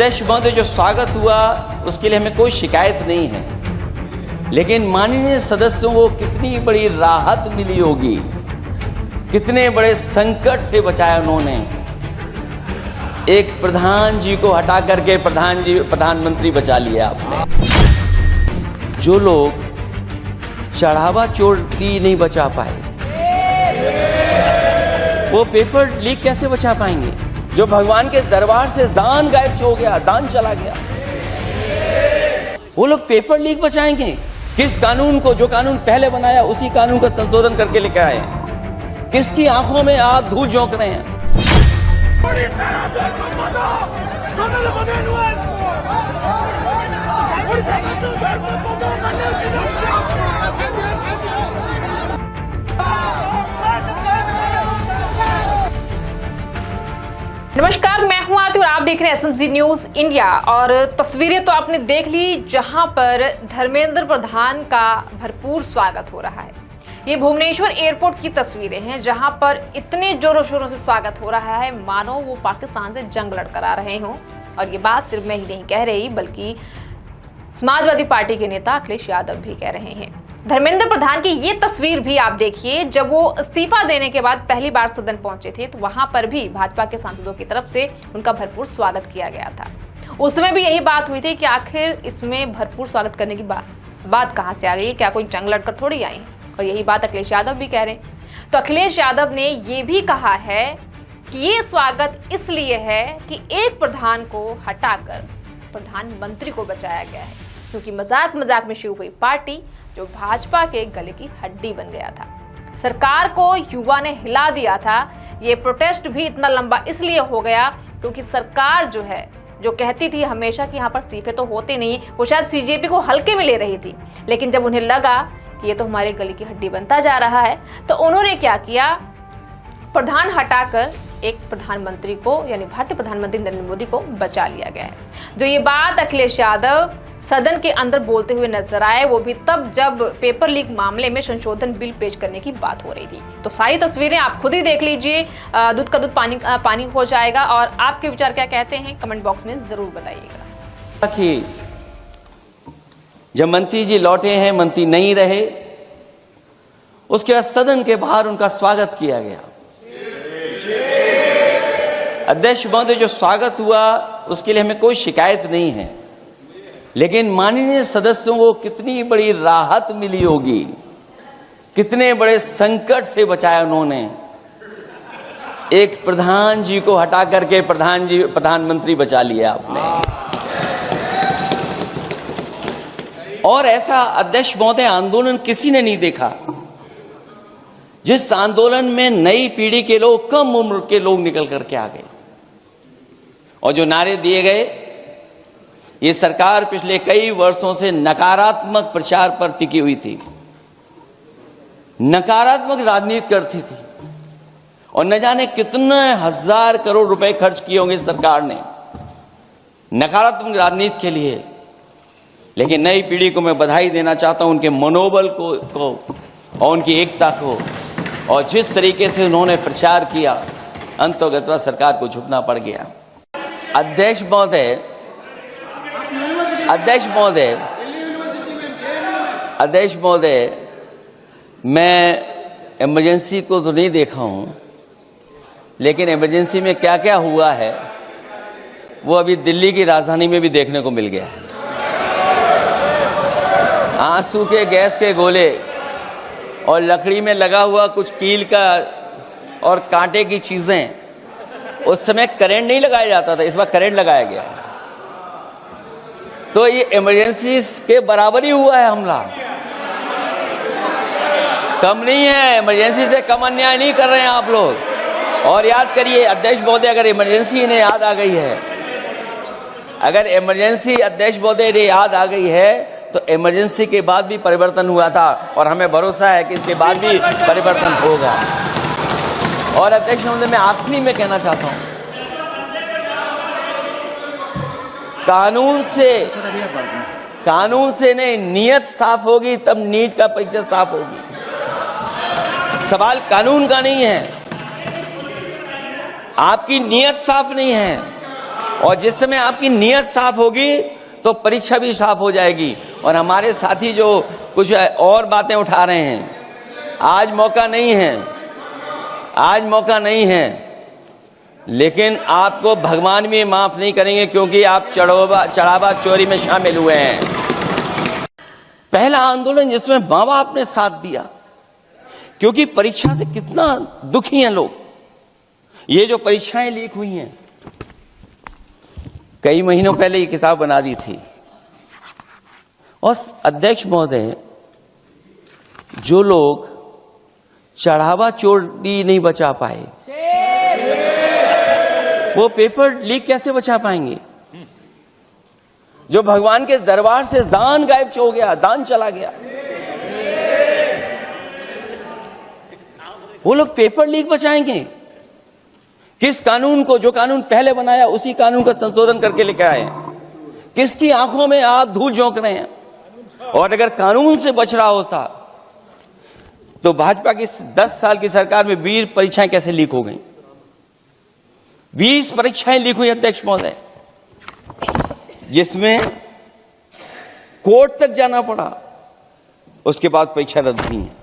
अध्यक्ष महोदय, जो स्वागत हुआ उसके लिए हमें कोई शिकायत नहीं है, लेकिन माननीय सदस्यों को कितनी बड़ी राहत मिली होगी, कितने बड़े संकट से बचाया उन्होंने। एक प्रधान जी को हटा करके प्रधानमंत्री बचा लिया आपने। जो लोग चढ़ावा चोटी नहीं बचा पाए, वो पेपर लीक कैसे बचा पाएंगे? जो भगवान के दरबार से दान गायब हो गया, दान चला गया, वो लोग पेपर लीक बचाएंगे? किस कानून को, जो कानून पहले बनाया उसी कानून का संशोधन करके लेकर आए? किसकी आंखों में आप धूल झोंक रहे हैं? नमस्कार, मैं हूं आरती और आप देख रहे हैं एसएमजी न्यूज इंडिया। और तस्वीरें तो आपने देख ली जहां पर धर्मेंद्र प्रधान का भरपूर स्वागत हो रहा है। ये भुवनेश्वर एयरपोर्ट की तस्वीरें हैं जहां पर इतने जोरों शोरों से स्वागत हो रहा है मानो वो पाकिस्तान से जंग लड़कर आ रहे हों। और ये बात सिर्फ मैं ही नहीं कह रही, बल्कि समाजवादी पार्टी के नेता अखिलेश यादव भी कह रहे हैं। धर्मेंद्र प्रधान की ये तस्वीर भी आप देखिए, जब वो इस्तीफा देने के बाद पहली बार सदन पहुंचे थे तो वहां पर भी भाजपा के सांसदों की तरफ से उनका भरपूर स्वागत किया गया था। उस समय भी यही बात हुई थी कि आखिर इसमें भरपूर स्वागत करने की बात कहां से आ गई, क्या कोई जंग लड़कर थोड़ी आई? और यही बात अखिलेश यादव भी कह रहे हैं। तो अखिलेश यादव ने ये भी कहा है कि ये स्वागत इसलिए है कि एक प्रधान को हटाकर प्रधानमंत्री को बचाया गया है, क्योंकि मजाक मजाक में शुरू हुई पार्टी जो भाजपा के गले की हड्डी बन गया था। सरकार को युवा ने हिला दिया था। ये प्रोटेस्ट भी इतना लंबा इसलिए हो गया क्योंकि सरकार जो है, जो कहती थी हमेशा कि यहाँ पर इस्तीफे तो होते नहीं, वो शायद सीजेपी को हल्के में ले रही थी, लेकिन जब उन्हें लगा कि ये तो हमारे गले की हड्डी बनता जा रहा है तो उन्होंने क्या किया, प्रधान हटाकर एक प्रधानमंत्री को, यानी भारतीय प्रधानमंत्री नरेंद्र मोदी को बचा लिया गया है। जो ये बात अखिलेश यादव सदन के अंदर बोलते हुए नजर आए, वो भी तब जब पेपर लीक मामले में संशोधन बिल पेश करने की बात हो रही थी। तो सारी तस्वीरें आप खुद ही देख लीजिए, दूध का दूध पानी हो जाएगा। और आपके विचार क्या कहते हैं कमेंट बॉक्स में जरूर बताइएगा। जब मंत्री जी लौटे हैं, मंत्री नहीं रहे, उसके बाद सदन के बाहर उनका स्वागत किया गया। अध्यक्ष महोदय, जो स्वागत हुआ उसके लिए हमें कोई शिकायत नहीं है, लेकिन माननीय सदस्यों को कितनी बड़ी राहत मिली होगी, कितने बड़े संकट से बचाया उन्होंने। एक प्रधान जी को हटा करके प्रधानमंत्री बचा लिया आपने। और ऐसा अध्यक्ष महोदय आंदोलन किसी ने नहीं देखा, जिस आंदोलन में नई पीढ़ी के लोग, कम उम्र के लोग निकल करके आ गए और जो नारे दिए गए। ये सरकार पिछले कई वर्षों से नकारात्मक प्रचार पर टिकी हुई थी, नकारात्मक राजनीति करती थी और न जाने कितने हजार करोड़ रुपए खर्च किए होंगे सरकार ने नकारात्मक राजनीति के लिए। लेकिन नई पीढ़ी को मैं बधाई देना चाहता हूं, उनके मनोबल को और उनकी एकता को, और जिस तरीके से उन्होंने प्रचार किया, अंततः सरकार को झुकना पड़ गया। अध्यक्ष महोदय, मैं इमरजेंसी को तो नहीं देखा हूं, लेकिन इमरजेंसी में क्या क्या हुआ है वो अभी दिल्ली की राजधानी में भी देखने को मिल गया। आंसू के गैस के गोले और लकड़ी में लगा हुआ कुछ कील का और कांटे की चीजें, उस समय करंट नहीं लगाया जाता था, इस बार करंट लगाया गया। तो ये इमरजेंसी के बराबर ही हुआ है हमला, कम नहीं है। इमरजेंसी से कम अन्याय नहीं कर रहे हैं आप लोग। और याद करिए अध्यक्ष महोदय, अगर इमरजेंसी इन्हें याद आ गई है, अगर इमरजेंसी अध्यक्ष महोदय ने याद आ गई है, तो इमरजेंसी के बाद भी परिवर्तन हुआ था और हमें भरोसा है कि इसके बाद भी परिवर्तन होगा। और अध्यक्ष महोदय, मैं आखिरी में कहना चाहता हूं, कानून से नहीं, नियत साफ होगी तब नीट का परीक्षा साफ होगी। सवाल कानून का नहीं है, आपकी नियत साफ नहीं है, और जिस समय आपकी नीयत साफ होगी तो परीक्षा भी साफ हो जाएगी। और हमारे साथी जो कुछ और बातें उठा रहे हैं, आज मौका नहीं है, आज मौका नहीं है, लेकिन आपको भगवान भी माफ नहीं करेंगे क्योंकि आप चढ़ावा चोरी में शामिल हुए हैं। पहला आंदोलन जिसमें माँ बाप ने साथ दिया, क्योंकि परीक्षा से कितना दुखी हैं लोग। ये जो परीक्षाएं लीक हुई हैं, कई महीनों पहले ये किताब बना दी थी। और अध्यक्ष महोदय, जो लोग चढ़ावा चोरी नहीं बचा पाए, वो पेपर लीक कैसे बचा पाएंगे? जो भगवान के दरबार से दान गायब हो गया, दान चला गया, वो लोग पेपर लीक बचाएंगे? किस कानून को, जो कानून पहले बनाया उसी कानून का संशोधन करके लेकर आए? किसकी आंखों में आप धूल झोंक रहे हैं? और अगर कानून से बच रहा होता तो भाजपा की 10 साल की सरकार में 20 परीक्षाएं कैसे लीक हो गई? 20 परीक्षाएं लीक हुई अध्यक्ष महोदय, जिसमें कोर्ट तक जाना पड़ा, उसके बाद परीक्षा रद्द हुई है।